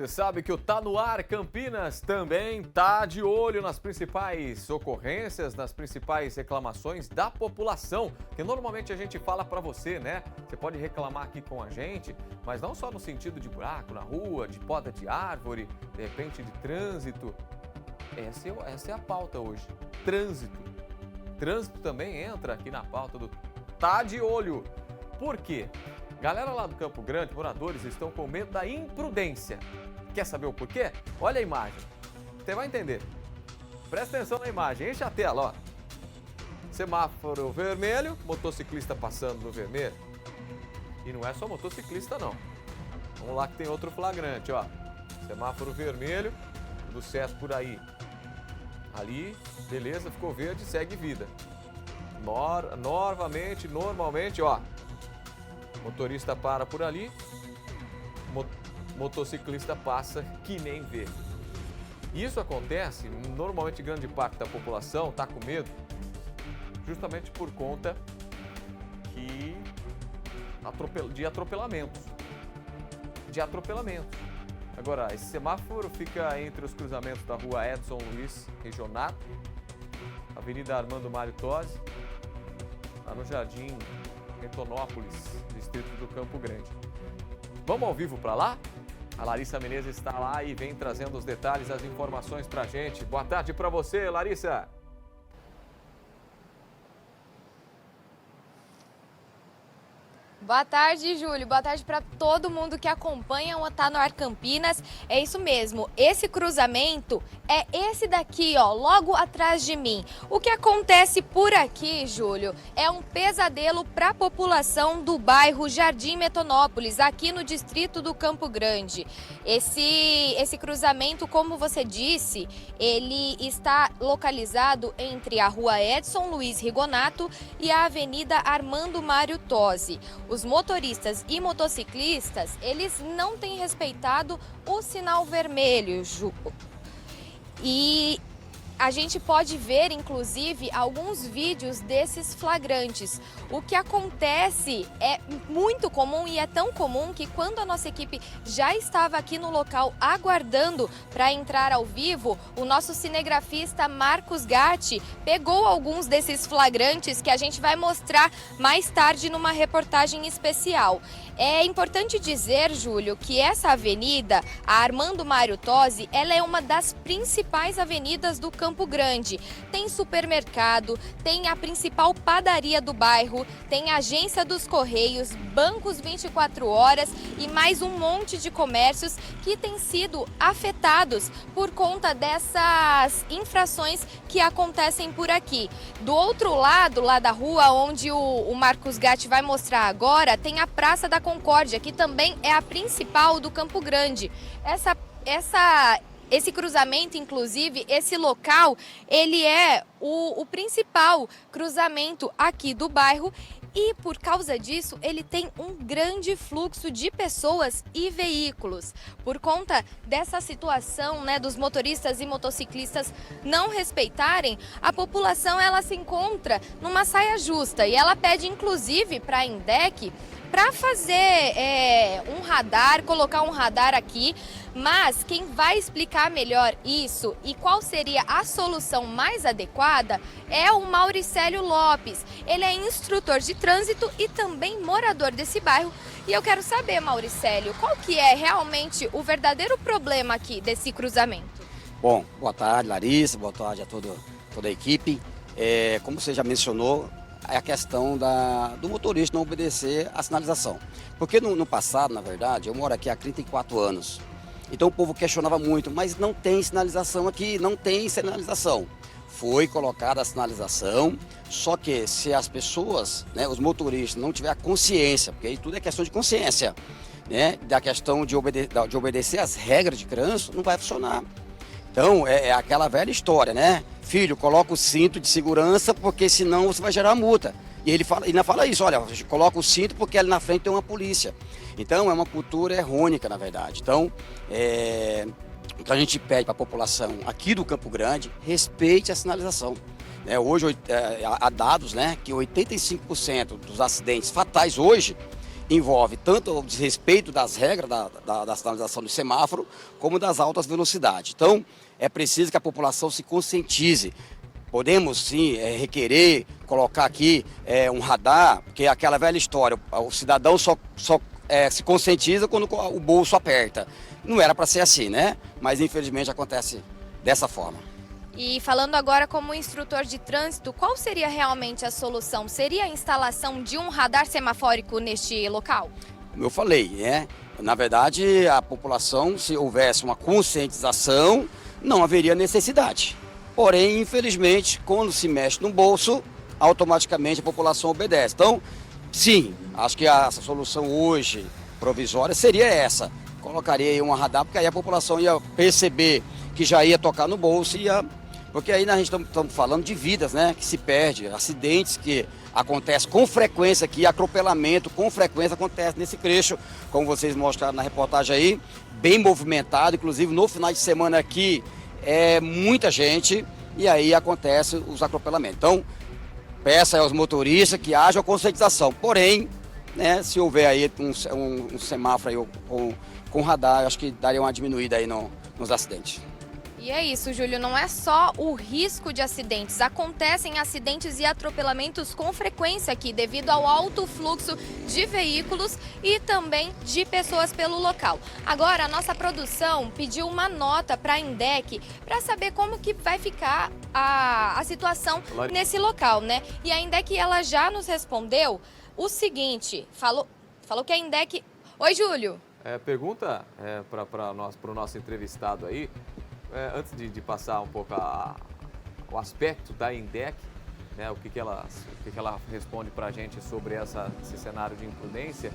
Você sabe que o Tá No Ar Campinas também tá de olho nas principais ocorrências, nas principais reclamações da população, que normalmente a gente fala pra você, né? Você pode reclamar aqui com a gente, mas não só no sentido de buraco na rua, de poda de árvore, de repente de trânsito. Essa é a pauta hoje, trânsito. Trânsito também entra aqui na pauta do Tá de Olho. Por quê? Galera lá do Campo Grande, moradores, estão com medo da imprudência. Quer saber o porquê? Olha a imagem. Você vai entender. Presta atenção na imagem. Enche a tela, ó. Semáforo vermelho, motociclista passando no vermelho. E não é só motociclista, não. Vamos lá que tem outro flagrante, ó. Semáforo vermelho, tudo certo por aí. Ali, beleza, ficou verde, segue vida. Normalmente, ó. Motorista para por ali, motociclista passa que nem vê. Isso acontece, normalmente grande parte da população está com medo, justamente por conta de atropelamentos. Agora, esse semáforo fica entre os cruzamentos da rua Edson Luiz Regionato, Avenida Armando Mário Tosi, lá no Jardim Metonópolis, distrito do Campo Grande. Vamos ao vivo para lá? A Larissa Menezes está lá e vem trazendo os detalhes, as informações para a gente. Boa tarde para você, Larissa. Boa tarde, Júlio. Boa tarde para todo mundo que acompanha o Tá No Ar Campinas. É isso mesmo, esse cruzamento é esse daqui, ó, logo atrás de mim. O que acontece por aqui, Júlio, é um pesadelo para a população do bairro Jardim Metonópolis, aqui no distrito do Campo Grande. Esse cruzamento, como você disse, ele está localizado entre a rua Edson Luiz Rigonato e a Avenida Armando Mário Tosi. Os motoristas e motociclistas, eles não têm respeitado o sinal vermelho, Ju. E a gente pode ver, inclusive, alguns vídeos desses flagrantes. O que acontece é muito comum e é tão comum que quando a nossa equipe já estava aqui no local aguardando para entrar ao vivo, o nosso cinegrafista Marcos Gatti pegou alguns desses flagrantes que a gente vai mostrar mais tarde numa reportagem especial. É importante dizer, Júlio, que essa avenida, a Armando Mário Tosi, ela é uma das principais avenidas do Campo Grande. Tem supermercado, tem a principal padaria do bairro, tem a agência dos Correios, bancos 24 horas e mais um monte de comércios que têm sido afetados por conta dessas infrações que acontecem por aqui. Do outro lado, lá da rua, onde o Marcos Gatti vai mostrar agora, tem a Praça da Concórdia, que também é a principal do Campo Grande. Esse cruzamento, inclusive, esse local, ele é o principal cruzamento aqui do bairro e, por causa disso, ele tem um grande fluxo de pessoas e veículos. Por conta dessa situação, né, dos motoristas e motociclistas não respeitarem, a população ela se encontra numa saia justa e ela pede, inclusive, para a INDEC para fazer um radar, colocar um radar aqui, mas quem vai explicar melhor isso e qual seria a solução mais adequada é o Mauricélio Lopes. Ele é instrutor de trânsito e também morador desse bairro. E eu quero saber, Mauricélio, qual que é realmente o verdadeiro problema aqui desse cruzamento? Bom, boa tarde, Larissa, boa tarde a toda a equipe. Como você já mencionou, é a questão do motorista não obedecer à sinalização. Porque no passado, na verdade, eu moro aqui há 34 anos. Então o povo questionava muito, mas não tem sinalização aqui, não tem sinalização. Foi colocada a sinalização, só que se as pessoas, né, os motoristas não tiverem a consciência, porque aí tudo é questão de consciência, né, da questão de obedecer às regras de trânsito, não vai funcionar. Então é aquela velha história, né? Filho, coloca o cinto de segurança porque senão você vai gerar multa. E ele ainda fala isso, olha, coloca o cinto porque ali na frente tem uma polícia. Então é uma cultura errônica, na verdade. Então, o que a gente pede para a população aqui do Campo Grande, respeite a sinalização. Hoje há dados, né, que 85% dos acidentes fatais hoje envolve tanto o desrespeito das regras da sinalização do semáforo, como das altas velocidades. Então, é preciso que a população se conscientize. Podemos, sim, requerer, colocar aqui um radar, porque é aquela velha história, o cidadão só se conscientiza quando o bolso aperta. Não era para ser assim, né? Mas, infelizmente, acontece dessa forma. E falando agora como instrutor de trânsito, qual seria realmente a solução? Seria a instalação de um radar semafórico neste local? Como eu falei, na verdade, a população, se houvesse uma conscientização, não haveria necessidade. Porém, infelizmente, quando se mexe no bolso, automaticamente a população obedece. Então, sim, acho que a solução hoje provisória seria essa. Colocaria aí uma radar, porque aí a população ia perceber que já ia tocar no bolso, porque aí a gente estamos falando de vidas, né, que se perde, acidentes que acontecem com frequência aqui, atropelamento com frequência acontece nesse trecho, como vocês mostraram na reportagem aí, bem movimentado, inclusive no final de semana aqui é muita gente e aí acontece os atropelamentos. Então, peço aos motoristas que haja conscientização, porém, né, se houver aí um semáforo aí com radar, acho que daria uma diminuída aí nos acidentes. E é isso, Júlio, não é só o risco de acidentes. Acontecem acidentes e atropelamentos com frequência aqui, devido ao alto fluxo de veículos e também de pessoas pelo local. Agora, a nossa produção pediu uma nota para a INDEC para saber como que vai ficar a situação nesse local, né? E a INDEC, ela já nos respondeu o seguinte, falou que a INDEC... Oi, Júlio. Pergunta para o nosso entrevistado aí, antes de passar um pouco o aspecto da INDEC, né, o que ela responde para a gente sobre esse cenário de imprudência,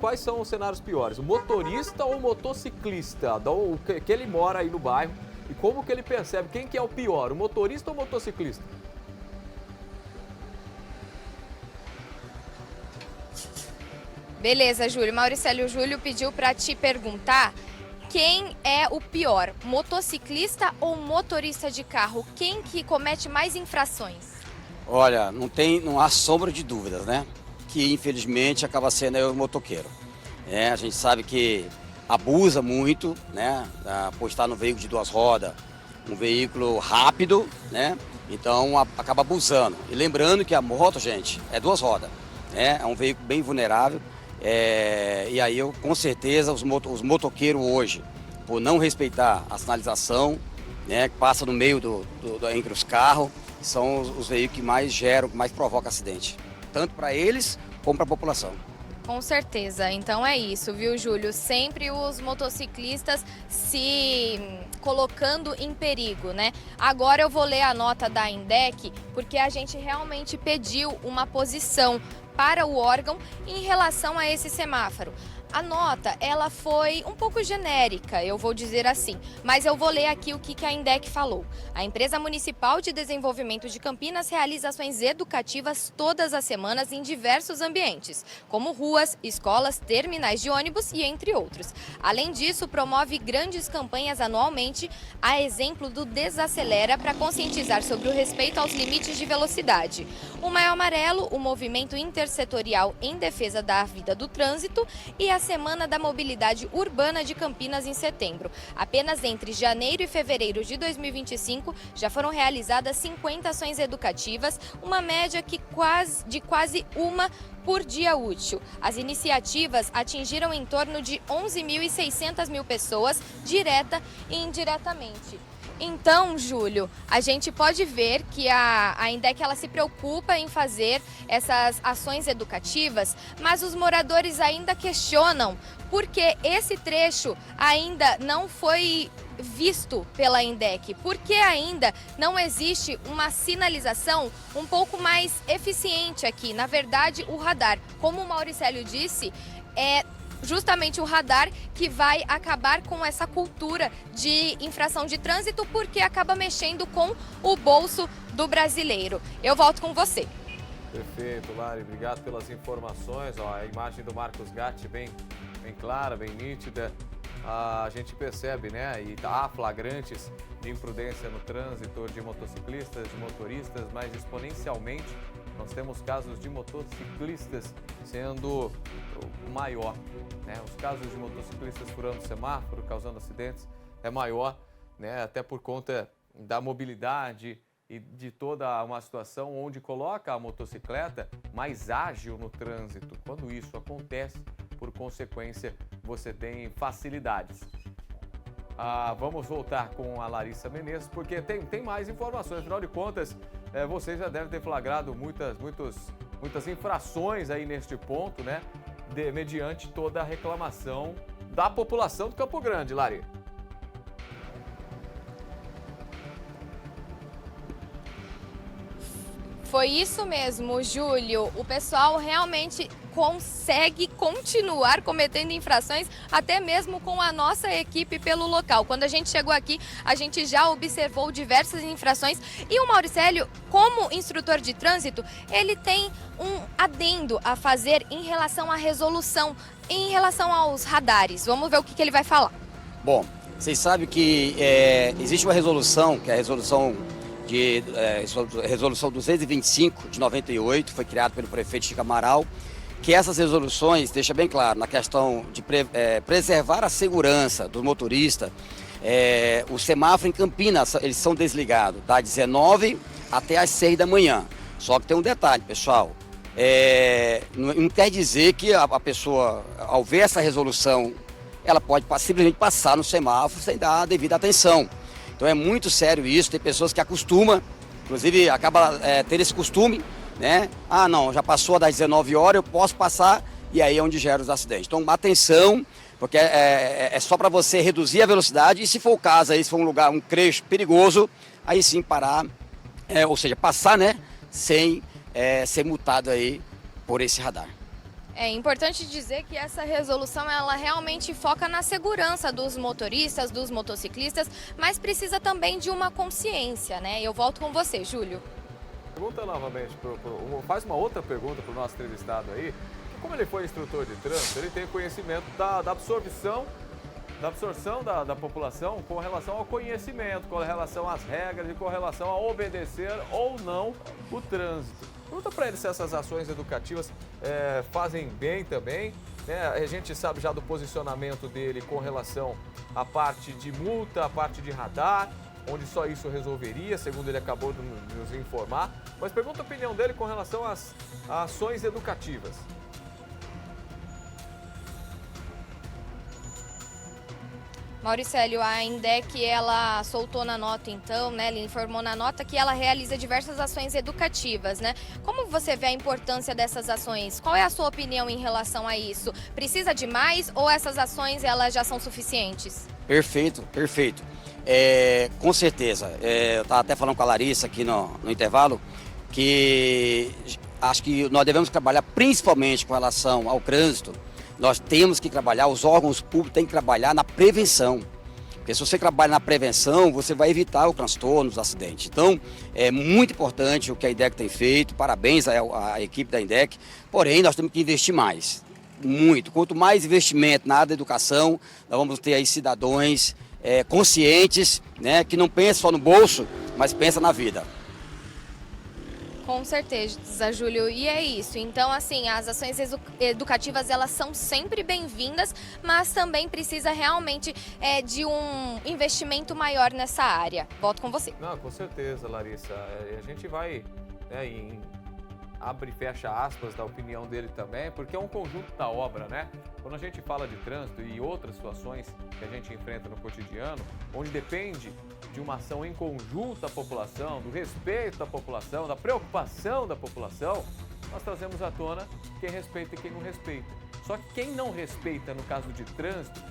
quais são os cenários piores? O motorista ou o motociclista? Que ele mora aí no bairro e como que ele percebe? Quem que é o pior, o motorista ou o motociclista? Beleza, Júlio. Mauricélio Júlio pediu para te perguntar quem é o pior, motociclista ou motorista de carro? Quem que comete mais infrações? Olha, não há sombra de dúvidas, né? Que infelizmente acaba sendo o motoqueiro. A gente sabe que abusa muito, né? Por estar no veículo de duas rodas, um veículo rápido, né? Então acaba abusando. E lembrando que a moto, gente, é duas rodas, né? É um veículo bem vulnerável. E aí com certeza os motoqueiros hoje, por não respeitar a sinalização, né, que passa no meio entre os carros, são os veículos que mais geram, que mais provocam acidente, tanto para eles como para a população. Com certeza, então é isso, viu, Júlio? Sempre os motociclistas se colocando em perigo, né? Agora eu vou ler a nota da INDEC, porque a gente realmente pediu uma posição para o órgão em relação a esse semáforo. A nota, ela foi um pouco genérica, eu vou dizer assim, mas eu vou ler aqui o que a INDEC falou. A Empresa Municipal de Desenvolvimento de Campinas realiza ações educativas todas as semanas em diversos ambientes, como ruas, escolas, terminais de ônibus e entre outros. Além disso, promove grandes campanhas anualmente, a exemplo do Desacelera, para conscientizar sobre o respeito aos limites de velocidade. O Maio Amarelo, o movimento intersetorial em defesa da vida do trânsito, e a Semana da Mobilidade Urbana de Campinas em setembro. Apenas entre janeiro e fevereiro de 2025 já foram realizadas 50 ações educativas, uma média de quase uma por dia útil. As iniciativas atingiram em torno de 11.600 pessoas, direta e indiretamente. Então, Júlio, a gente pode ver que a INDEC ela se preocupa em fazer essas ações educativas, mas os moradores ainda questionam porque esse trecho ainda não foi visto pela INDEC, porque ainda não existe uma sinalização um pouco mais eficiente aqui. Na verdade, o radar, como o Mauricélio disse, é justamente o radar que vai acabar com essa cultura de infração de trânsito, porque acaba mexendo com o bolso do brasileiro. Eu volto com você. Perfeito, Lari. Obrigado pelas informações. A imagem do Marcos Gatti bem clara, bem nítida. A gente percebe, né? E há flagrantes de imprudência no trânsito de motociclistas, de motoristas, mas exponencialmente nós temos casos de motociclistas sendo o maior, né? Os casos de motociclistas furando o semáforo, causando acidentes, é maior, né? Até por conta da mobilidade e de toda uma situação onde coloca a motocicleta mais ágil no trânsito. Quando isso acontece, por consequência, você tem facilidades. Vamos voltar com a Larissa Menezes, porque tem mais informações. Afinal de contas, vocês já devem ter flagrado muitas infrações aí neste ponto, né? Mediante toda a reclamação da população do Campo Grande, Lari. Foi isso mesmo, Júlio. O pessoal realmente consegue continuar cometendo infrações, até mesmo com a nossa equipe pelo local. Quando a gente chegou aqui, a gente já observou diversas infrações e o Mauricélio, como instrutor de trânsito, ele tem um adendo a fazer em relação à resolução, em relação aos radares. Vamos ver o que ele vai falar. Bom, vocês sabem que existe uma resolução, que é a resolução resolução 225 de 98, foi criada pelo prefeito Chico Amaral, que essas resoluções deixam bem claro na questão de preservar a segurança do motorista. O semáforo em Campinas, eles são desligados das 19 até as 6 da manhã. Só que tem um detalhe, pessoal, não quer dizer que a pessoa, ao ver essa resolução, ela pode simplesmente passar no semáforo sem dar a devida atenção. Então é muito sério isso, tem pessoas que acostumam, inclusive acaba ter esse costume, né? Não, já passou das 19 horas, eu posso passar, e aí é onde gera os acidentes. Então atenção, porque é só para você reduzir a velocidade, e se for o caso, aí, se for um trecho perigoso, aí sim parar, ou seja, passar, né, sem ser multado aí por esse radar. É importante dizer que essa resolução ela realmente foca na segurança dos motoristas, dos motociclistas, mas precisa também de uma consciência, né? Eu volto com você, Júlio. Pergunta novamente, faz uma outra pergunta para o nosso entrevistado aí. Como ele foi instrutor de trânsito, ele tem conhecimento da absorção da população com relação ao conhecimento, com relação às regras e com relação a obedecer ou não o trânsito. Pergunta para ele se essas ações educativas fazem bem também, né? A gente sabe já do posicionamento dele com relação à parte de multa, à parte de radar, onde só isso resolveria, segundo ele acabou de nos informar. Mas pergunta a opinião dele com relação às ações educativas. Mauricélio, a INDEC, ela soltou na nota então, né, ele informou na nota que ela realiza diversas ações educativas, né? Como você vê a importância dessas ações? Qual é a sua opinião em relação a isso? Precisa de mais ou essas ações elas já são suficientes? Perfeito, perfeito. Com certeza, eu estava até falando com a Larissa aqui no intervalo, que acho que nós devemos trabalhar principalmente com relação ao trânsito. Nós temos que trabalhar, os órgãos públicos têm que trabalhar na prevenção. Porque se você trabalha na prevenção, você vai evitar o transtorno, os acidentes. Então, é muito importante o que a INDEC tem feito, parabéns à equipe da INDEC, porém, nós temos que investir mais, muito. Quanto mais investimento na área da educação, nós vamos ter aí cidadãos conscientes, né, que não pensam só no bolso, mas pensam na vida. Com certeza, Júlio, e é isso. Então, assim, as ações educativas, elas são sempre bem-vindas, mas também precisa realmente de um investimento maior nessa área. Volto com você. Não, com certeza, Larissa. A gente vai abre e fecha aspas da opinião dele também, porque é um conjunto da obra, né? Quando a gente fala de trânsito e outras situações que a gente enfrenta no cotidiano, onde depende de uma ação em conjunto da população, do respeito da população, da preocupação da população, nós trazemos à tona quem respeita e quem não respeita. Só que quem não respeita, no caso de trânsito,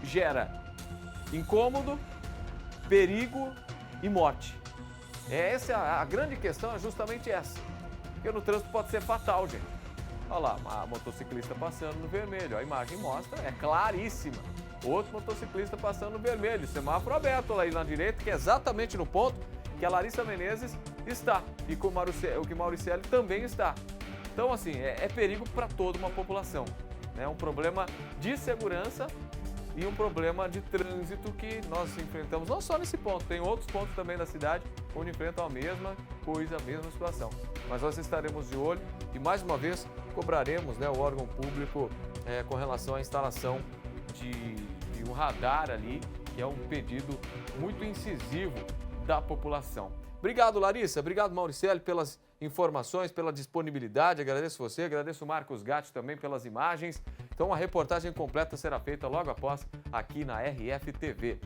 gera incômodo, perigo e morte. Essa a grande questão, é justamente essa. Porque no trânsito pode ser fatal, gente. Olha lá, a motociclista passando no vermelho. A imagem mostra, é claríssima. Outro motociclista passando no vermelho. Semáforo aberto lá na direita, que é exatamente no ponto que a Larissa Menezes está. E que o Mauricélio também está. Então, assim, é perigo para toda uma população. É um problema de segurança e um problema de trânsito que nós enfrentamos, não só nesse ponto, tem outros pontos também da cidade onde enfrentam a mesma coisa, a mesma situação. Mas nós estaremos de olho e, mais uma vez, cobraremos, né, o órgão público com relação à instalação de um radar ali, que é um pedido muito incisivo da população. Obrigado, Larissa. Obrigado, Mauricelli, pelas informações, pela disponibilidade. Agradeço você, agradeço o Marcos Gatti também pelas imagens. Então, a reportagem completa será feita logo após aqui na RF TV.